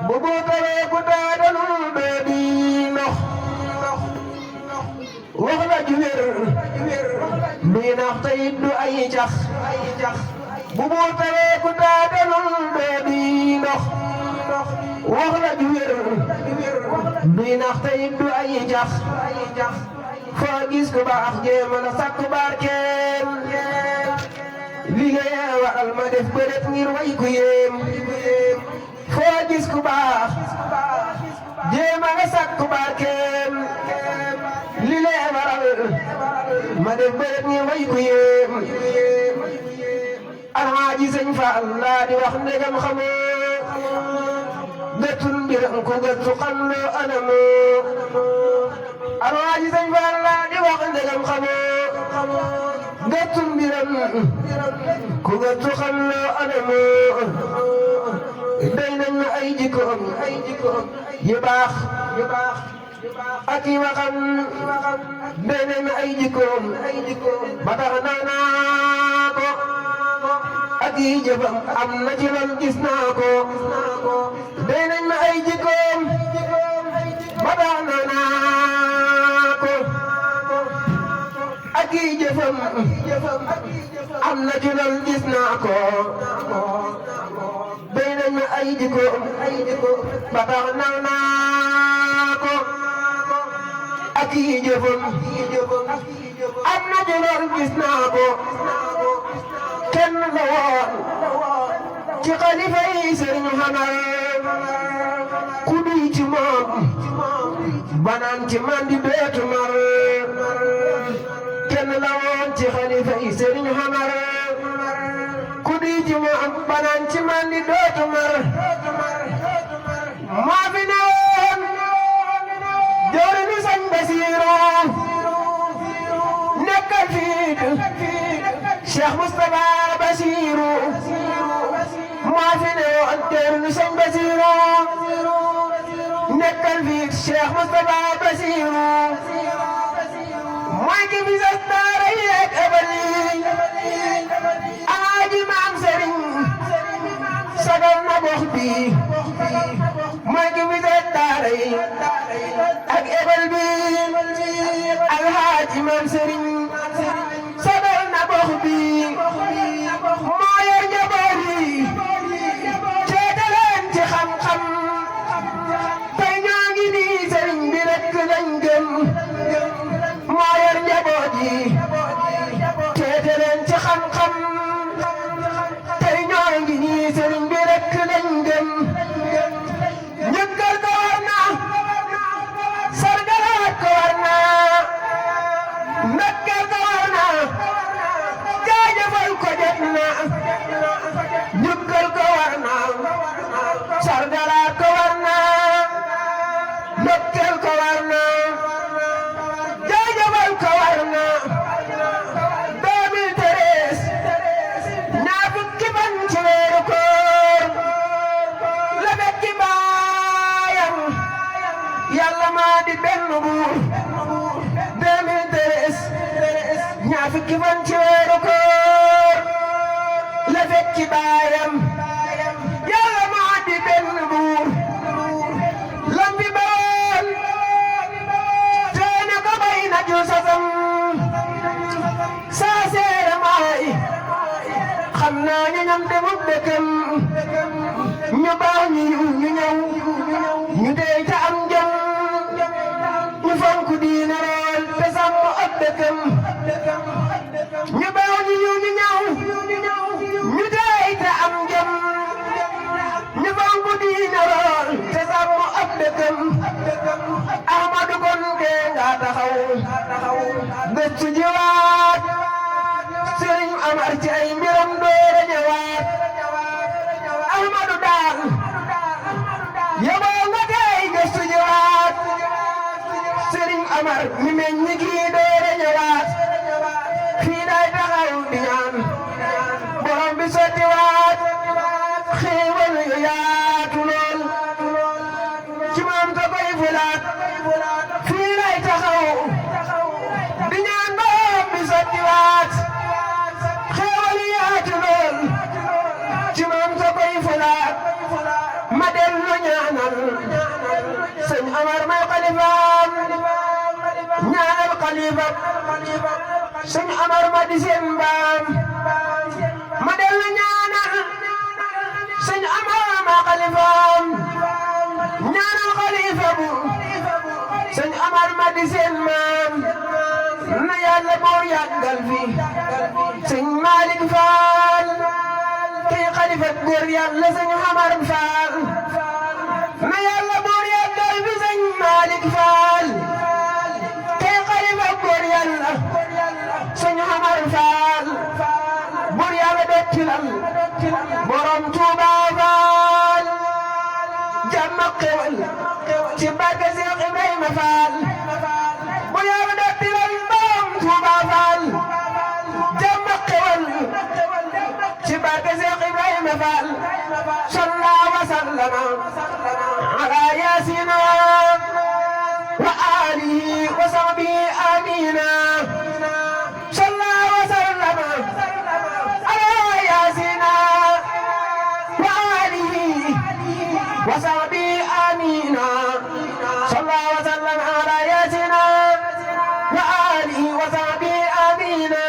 bubu tawee ku taatalul doo di ndox wax la ju wér duy nax tayit du ay cax bubu tawee ku taatalul doo di ndox wax la ju wér duy nax tayit du ay cax foo gis ku baax jéem a la sakku barkeem liggéey waral ma def bëreet ngir way ku yéem foo gis ku baax jéem a la sakku barkeem liggéey waral ma def bëreet ngir way ku yéem Alxaaji Sëñ Faal laa di wax ndegam xamoo gëtul mbiram ku gëstu xam loo anamoo Alxaaji Sëñ Faal laa di wax ndegam xamoo gëtul mbiram ku gëstu xam loo anamoo day nañ ma ay jikkoom yu baax ak i waxam day nañ ma ay jikkoom ba tax naa ko ak i jëfam am na ci man gis naa ko day nañ ma ay jikkoom ba tax naa ko ak i jëfam am na ci man gis naa ko day nañ ma ay jikkoom ba tax naa ko ak i jëfam am na ci man gis naa ko kenn la woon ci xalifa yi Sëriñ Xamar ku duy ci moom banaan ci man di beetu mar kenn la woon ci xalifa yi Sëriñ Xamar ku duy ci moom banaan ci man di beetu mar maa fi newoon jawriñu Sëñ Basiru nekkal fii Cheikh Moustapha Basiru maa fi newoon jawriñu Sëñ Basiru nekkal fii Cheikh Moustapha Basiru mooy ki fi sas daara yi ak ebal yi Alaaji Maam Sëriñ sagal na gox bi mooy ki fi sas daara yi ak ebal bi Alaaji Maam Sëriñ sagal na gox bi moo yor njaboot yi ceete leen ci xam-xam tey ñoo ngi nii sëriñ bi rekk lañ gëm moo yor njaboot yi ceete leen ci xam-xam tey ñoo ngi nii sëriñ bi rekk lañ gëm ñëkkal ko war na sargalaat ko war na ndokkeel ko war na jaajëfal ko jot na ñëkkal ko war na sargalaat ko war na ndokkeel ko war na jaajëfal ko war na 2013 ñaar fukki fan ci weeru koor la fekk baayam yàlla maa di benn buur 2013 ñaar fukki fan ci weeru koor la fekk baayam yàlla maa di benn buur lambi bawoon teene ko bay na ju sasam saa seere maay xam naa ñu ñam demut dëkkam ñu baax ñu ñëw ñu dee ca am jëm ñu fonk diine lool te sàmm ak dëkkam ñu baax ñu ñëw ñu dee ca am jëm ñu fonk diine lool te sàmm ak dëkkam Ahmadu kon dee nga taxaw gëstu jiwaat Sëriñ Amar ci ay mbiram doora ñëwaat Ahmadu daal yaboo nga tey gëstu jiwaat Sëriñ Amar mi meññ kii doora ñëwaat fii day taxaw di ñaan borom bi sottiwaat xéewal yu yaatu lool ci moom ka koy fulaat fii lay taxaw di ñaan borom bi sottiwaat xéewal yu yaatu lool ci moom ka koy fulaat ma dellu ñaanal xalifa sëñ Amar ma di seen mbaam ma dellu ñaanal sëñ Amar ma xalifaam ñaanal xalifa bu sëñ Amar ma di seen maam na yàlla boor yàggal fi sëñ Malick Fall kii xalifa góor yàlla sëñ Amar Fall na yàlla boor yàggal fi sëñ Malick Fall kii xalifa góor yàlla sëñ Amar Fall boor yàlla dokkilal borom Touba Fall jàmm ak xewal ci barke Seex Ibrahima Fall boor yàlla dokkilal borom Touba Fall jàmm ak xewal ci barke Seex Ibrahima Fall sallallahu wa sallama ala yaasina wa alihi wa sahbihi amina sallallahu wa sallama ala yaasina wa alihi wa sahbihi amina sallallahu wa sallama ala yaasina wa alihi wa sahbihi amina